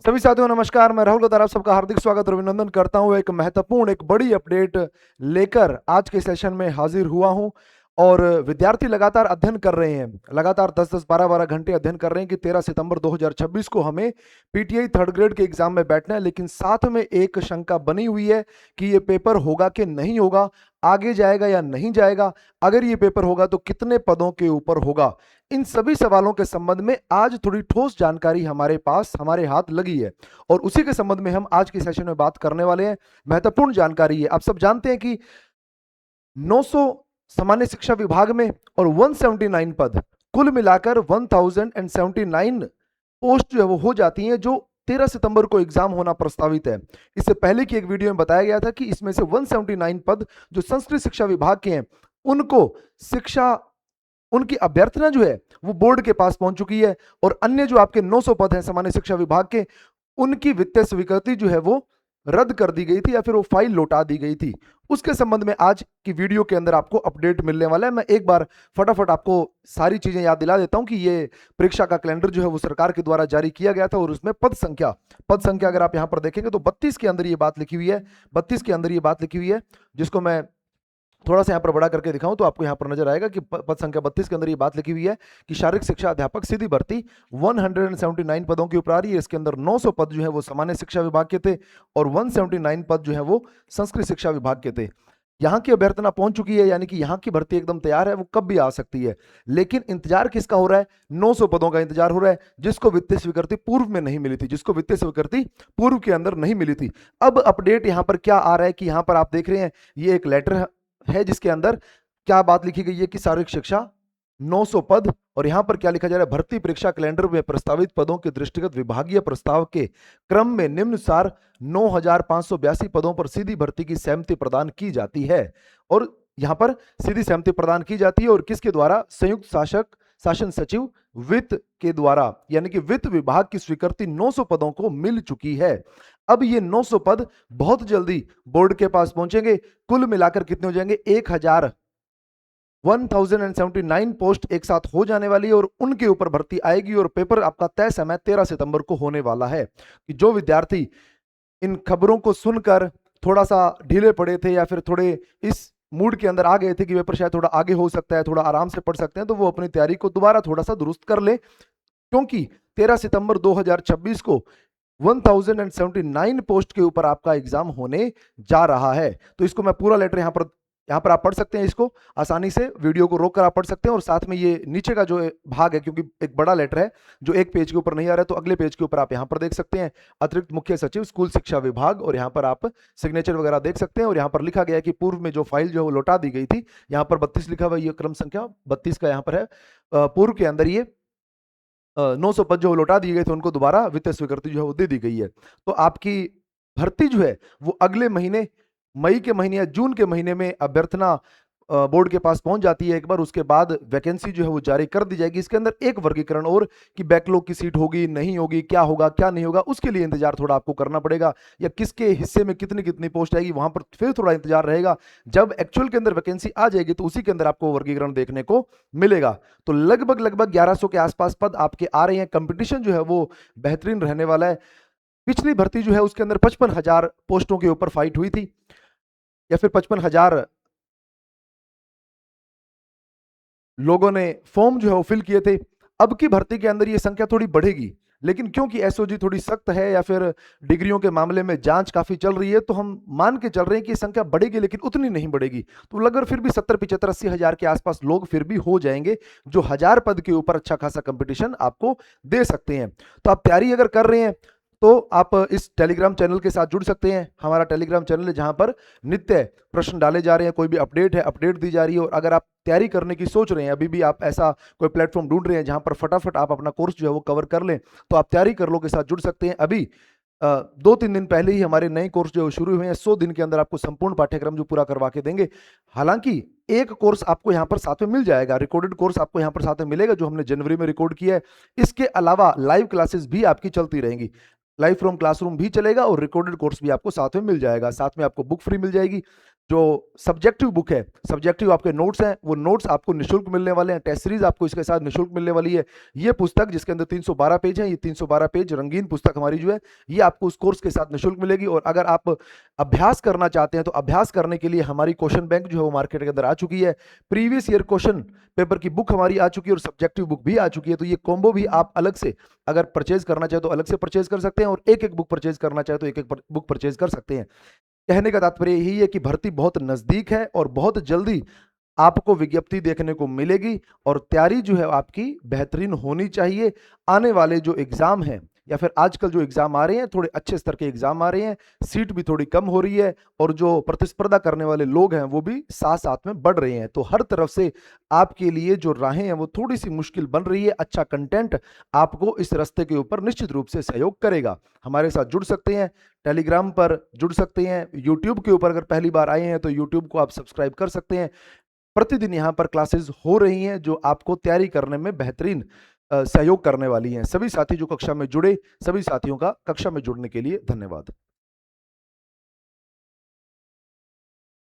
सभी साथियों नमस्कार। मैं राहुल गदार आप सबका हार्दिक स्वागत और अभिनंदन करता हूं। एक महत्वपूर्ण एक बड़ी अपडेट लेकर आज के सेशन में हाजिर हुआ हूं। और विद्यार्थी लगातार अध्ययन कर रहे हैं, लगातार 10-10 12-12 घंटे अध्ययन कर रहे हैं कि 13 सितंबर 2026 को हमें पीटीआई थर्ड ग्रेड के एग्जाम में बैठना है। लेकिन साथ में एक शंका बनी हुई है कि ये पेपर होगा कि नहीं होगा, आगे जाएगा या नहीं जाएगा, अगर ये पेपर होगा तो कितने पदों के ऊपर होगा। इन सभी सवालों के संबंध में आज थोड़ी ठोस जानकारी हमारे पास हमारे हाथ लगी है और उसी के संबंध में हम आज के सेशन में बात करने वाले हैं। महत्वपूर्ण जानकारी है। आप सब जानते हैं कि 900 सामान्य शिक्षा विभाग में और 179 पद, कुल मिलाकर 1079 पोस्ट जो है वो हो जाती हैं, जो 13 सितंबर को एग्जाम होना प्रस्तावित है। इससे पहले की एक वीडियो में बताया गया था कि इसमें से 179 पद जो संस्कृत शिक्षा विभाग के हैं, उनको शिक्षा उनकी अभ्यर्थना जो है वो बोर्ड के पास पहुंच चुकी है। और अन्य जो आपके 900 पद हैं सामान्य शिक्षा विभाग के, उनकी वित्तीय स्वीकृति जो है वो रद्द कर दी गई थी या फिर वो फाइल लौटा दी गई थी। उसके संबंध में आज की वीडियो के अंदर आपको अपडेट मिलने वाला है। मैं एक बार फटाफट आपको सारी चीजें याद दिला देता हूं कि ये परीक्षा का कैलेंडर जो है वो सरकार के द्वारा जारी किया गया था और उसमें पद संख्या अगर आप यहां पर देखेंगे तो 32 के अंदर ये बात लिखी हुई है। 32 के अंदर ये बात लिखी हुई है, जिसको मैं थोड़ा सा यहाँ पर बड़ा करके दिखाऊं तो आपको यहाँ पर नजर आएगा कि पद संख्या 32 के अंदर ये बात लिखी हुई है कि शारीरिक शिक्षा अध्यापक सीधी भर्ती 179 पदों के ऊपर आ रही है। इसके अंदर 900 पद जो है वो सामान्य शिक्षा विभाग के थे और 179 पद जो है वो संस्कृत शिक्षा विभाग के थे। यहाँ की अभ्यर्थना पहुंच चुकी है, यानी कि यहाँ की भर्ती एकदम तैयार है, वो कब भी आ सकती है। लेकिन इंतजार किसका हो रहा है? 900 पदों का इंतजार हो रहा है, जिसको वित्तीय स्वीकृति पूर्व में नहीं मिली थी, जिसको वित्तीय स्वीकृति पूर्व के अंदर नहीं मिली थी। अब अपडेट यहाँ पर क्या आ रहा है कि यहाँ पर आप देख रहे हैं ये एक लेटर है जिसके अंदर क्या बात लिखी गई है कि शारीरिक शिक्षा 900 पद, और यहां पर क्या लिखा जा रहा है? भर्ती परीक्षा कैलेंडर में प्रस्तावित पदों के दृष्टिगत विभागीय प्रस्ताव के क्रम में निम्नानुसार 9582 पदों पर सीधी भर्ती की सहमति प्रदान की जाती है। और यहां पर सीधी सहमति प्रदान की जाती है और किसके द्वारा? संयुक्त शासन सचिव वित्त के द्वारा, यानी कि वित्त विभाग की स्वीकृति 900 पदों को मिल चुकी है। अब ये 900 पद बहुत जल्दी बोर्ड के पास पहुंचेंगे। कुल मिलाकर कितने हो जाएंगे? 1079 पोस्ट एक साथ हो जाने वाली है और उनके ऊपर भर्ती आएगी और पेपर आपका तय समय 13 सितंबर को होने वाला है। कि जो विद्यार्थी इन खबरों को सुनकर थोड़ा सा ढीले पड़े थे या फिर थोड़े इस मूड के अंदर आ गए थे कि पेपर शायद थोड़ा आगे हो सकता है, थोड़ा आराम से पढ़ सकते हैं, तो वो अपनी तैयारी को दोबारा थोड़ा सा दुरुस्त कर ले, क्योंकि 13 सितंबर 2026 को 1079 पोस्ट के ऊपर आपका एग्जाम होने जा रहा है। तो इसको मैं पूरा लेटर यहाँ पर आप पढ़ सकते हैं, इसको आसानी से वीडियो को रोककर आप पढ़ सकते हैं। और साथ में ये नीचे का जो भाग है, क्योंकि एक बड़ा लेटर है जो एक पेज के ऊपर नहीं आ रहा है, तो अगले पेज के ऊपर आप यहाँ पर देख सकते हैं अतिरिक्त मुख्य सचिव स्कूल शिक्षा विभाग, और यहाँ पर आप सिग्नेचर वगैरह देख सकते हैं। और यहाँ पर लिखा गया है कि पूर्व में जो फाइल जो है वो लौटा दी गई थी, यहाँ पर 32 लिखा हुआ, ये क्रम संख्या 32 का यहाँ पर है। पूर्व के अंदर ये 900 पद जो लौटा दिए गए थे, उनको दोबारा वित्तीय स्वीकृति जो है वो दे दी गई है। तो आपकी भर्ती जो है वो अगले महीने मई के महीने या जून के महीने में अभ्यर्थना बोर्ड के पास पहुंच जाती है एक बार। उसके बाद वैकेंसी जो है वो जारी कर दी जाएगी। इसके अंदर एक वर्गीकरण और कि बैकलॉग की सीट होगी नहीं होगी, क्या होगा क्या नहीं होगा, उसके लिए इंतजार थोड़ा आपको करना पड़ेगा, या किसके हिस्से में कितनी कितनी पोस्ट आएगी वहां पर फिर थोड़ा इंतजार रहेगा। जब एक्चुअल के अंदर वैकेंसी आ जाएगी तो उसी के अंदर आपको वर्गीकरण देखने को मिलेगा। तो लगभग 1100 के आसपास पद आपके आ रहे हैं। कंपटीशन जो है वो बेहतरीन रहने वाला है। पिछली भर्ती जो है उसके अंदर 55,000 पोस्टों के ऊपर फाइट हुई थी, या फिर 55,000 लोगों ने फॉर्म जो है वो फिल किए थे। अब की भर्ती के अंदर ये संख्या थोड़ी बढ़ेगी, लेकिन क्योंकि एसओजी थोड़ी सख्त है या फिर डिग्रियों के मामले में जांच काफी चल रही है, तो हम मान के चल रहे हैं कि संख्या बढ़ेगी, लेकिन उतनी नहीं बढ़ेगी। तो लगभग फिर भी 70 75 80 हजार के आसपास लोग फिर भी हो जाएंगे, जो 1000 पद के ऊपर अच्छा खासा कंपटीशन आपको दे सकते हैं। तो आप तैयारी अगर कर रहे हैं तो आप इस टेलीग्राम चैनल के साथ जुड़ सकते हैं। हमारा टेलीग्राम चैनल है जहां पर नित्य प्रश्न डाले जा रहे हैं, कोई भी अपडेट है अपडेट दी जा रही है। और अगर आप तैयारी करने की सोच रहे हैं, अभी भी आप ऐसा कोई प्लेटफॉर्म ढूंढ रहे हैं जहां पर फटाफट आप अपना कोर्स जो है वो कवर कर लें, तो आप तैयारी कर लो के साथ जुड़ सकते हैं। अभी 2-3 दिन पहले ही हमारे नए कोर्स जो शुरू हुए हैं, 100 दिन के अंदर आपको संपूर्ण पाठ्यक्रम जो पूरा करवा के देंगे। हालांकि एक कोर्स आपको यहाँ पर साथ में मिल जाएगा, रिकॉर्डेड कोर्स आपको यहाँ पर साथ में मिलेगा, जो हमने जनवरी में रिकॉर्ड किया है। इसके अलावा लाइव क्लासेस भी आपकी चलती रहेंगी, लाइव फ्रॉम क्लासरूम भी चलेगा और रिकॉर्डेड कोर्स भी आपको साथ में मिल जाएगा। साथ में आपको बुक फ्री मिल जाएगी। जो सब्जेक्टिव बुक है, सब्जेक्टिव आपके नोट्स हैं, वो नोट्स आपको निशुल्क मिलने वाले हैं। टेस्ट सीरीज आपको इसके साथ निशुल्क मिलने वाली है। ये पुस्तक जिसके अंदर 312 पेज है, ये 312 पेज रंगीन पुस्तक हमारी जो है, ये आपको उस कोर्स के साथ निशुल्क मिलेगी। और अगर आप अभ्यास करना चाहते हैं तो अभ्यास करने के लिए हमारी क्वेश्चन बैंक जो है वो मार्केट के अंदर आ चुकी है। प्रीवियस ईयर क्वेश्चन पेपर की बुक हमारी आ चुकी है और सब्जेक्टिव बुक भी आ चुकी है। तो ये कॉम्बो भी आप अलग से अगर परचेज करना चाहे तो अलग से परचेज कर सकते हैं, और एक एक बुक परचेज करना चाहे तो एक एक बुक परचेज कर सकते हैं। कहने का तात्पर्य यही है कि भर्ती बहुत नजदीक है और बहुत जल्दी आपको विज्ञप्ति देखने को मिलेगी, और तैयारी जो है आपकी बेहतरीन होनी चाहिए। आने वाले जो एग्जाम हैं या फिर आजकल जो एग्जाम आ रहे हैं, थोड़े अच्छे स्तर के एग्जाम आ रहे हैं, सीट भी थोड़ी कम हो रही है, और जो प्रतिस्पर्धा करने वाले लोग हैं वो भी साथ साथ में बढ़ रहे हैं। तो हर तरफ से आपके लिए जो राहें हैं वो थोड़ी सी मुश्किल बन रही है। अच्छा कंटेंट आपको इस रास्ते के ऊपर निश्चित रूप से सहयोग करेगा। हमारे साथ जुड़ सकते हैं, टेलीग्राम पर जुड़ सकते हैं, यूट्यूब के ऊपर अगर पहली बार आए हैं तो यूट्यूब को आप सब्सक्राइब कर सकते हैं। प्रतिदिन यहाँ पर क्लासेस हो रही हैं जो आपको तैयारी करने में बेहतरीन सहयोग करने वाली हैं। सभी साथी जो कक्षा में जुड़े, सभी साथियों का कक्षा में जुड़ने के लिए धन्यवाद।